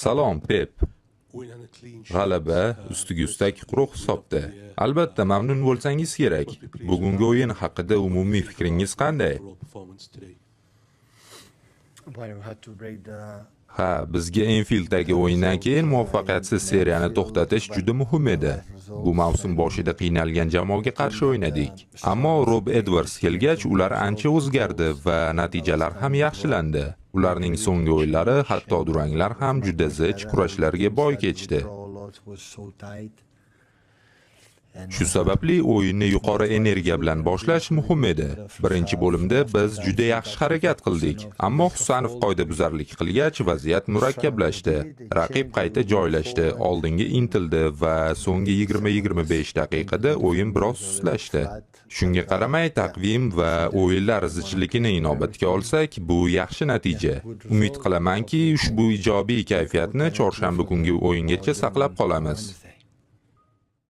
Salom, Pep. G'alaba ustiga ustak quruq hisobda. Albatta mamnun bo'lsangiz kerak. Bugungi o'yin haqida umumiy fikringiz qanday? Ha, bizga Enfield'dagi o'yindan keyin muvaffaqiyatsiz seriyani to'xtatish juda muhim edi. Bu mavsum boshida qiynalgan jamoaga qarshi o'ynadik. Ammo Rob Edwards kelgach, ular ancha o'zgardi va natijalar ham yaxshilandi. Ularning so'nggi o'yinlari, hatto duranglar ham juda zich kurashlarga boy kechdi. Shu sababli o'yinni yuqori energiya bilan boshlash muhim edi. Birinchi bo'limda biz juda yaxshi harakat qildik, ammo Husanov qoidabuzarlik qilgach, vaziyat murakkablashdi. Raqib qayta joylashdi, oldinga intildi va so'nggi 20-25 daqiqada o'yin biroz sustlashdi. Shunga qaramay, taqvim va o'yinlar zichligini inobatga olsak, bu yaxshi natija. Umid qilamanki, ushbu ijobiy kayfiyatni chorshanba kungi o'yingacha saqlab qolamiz.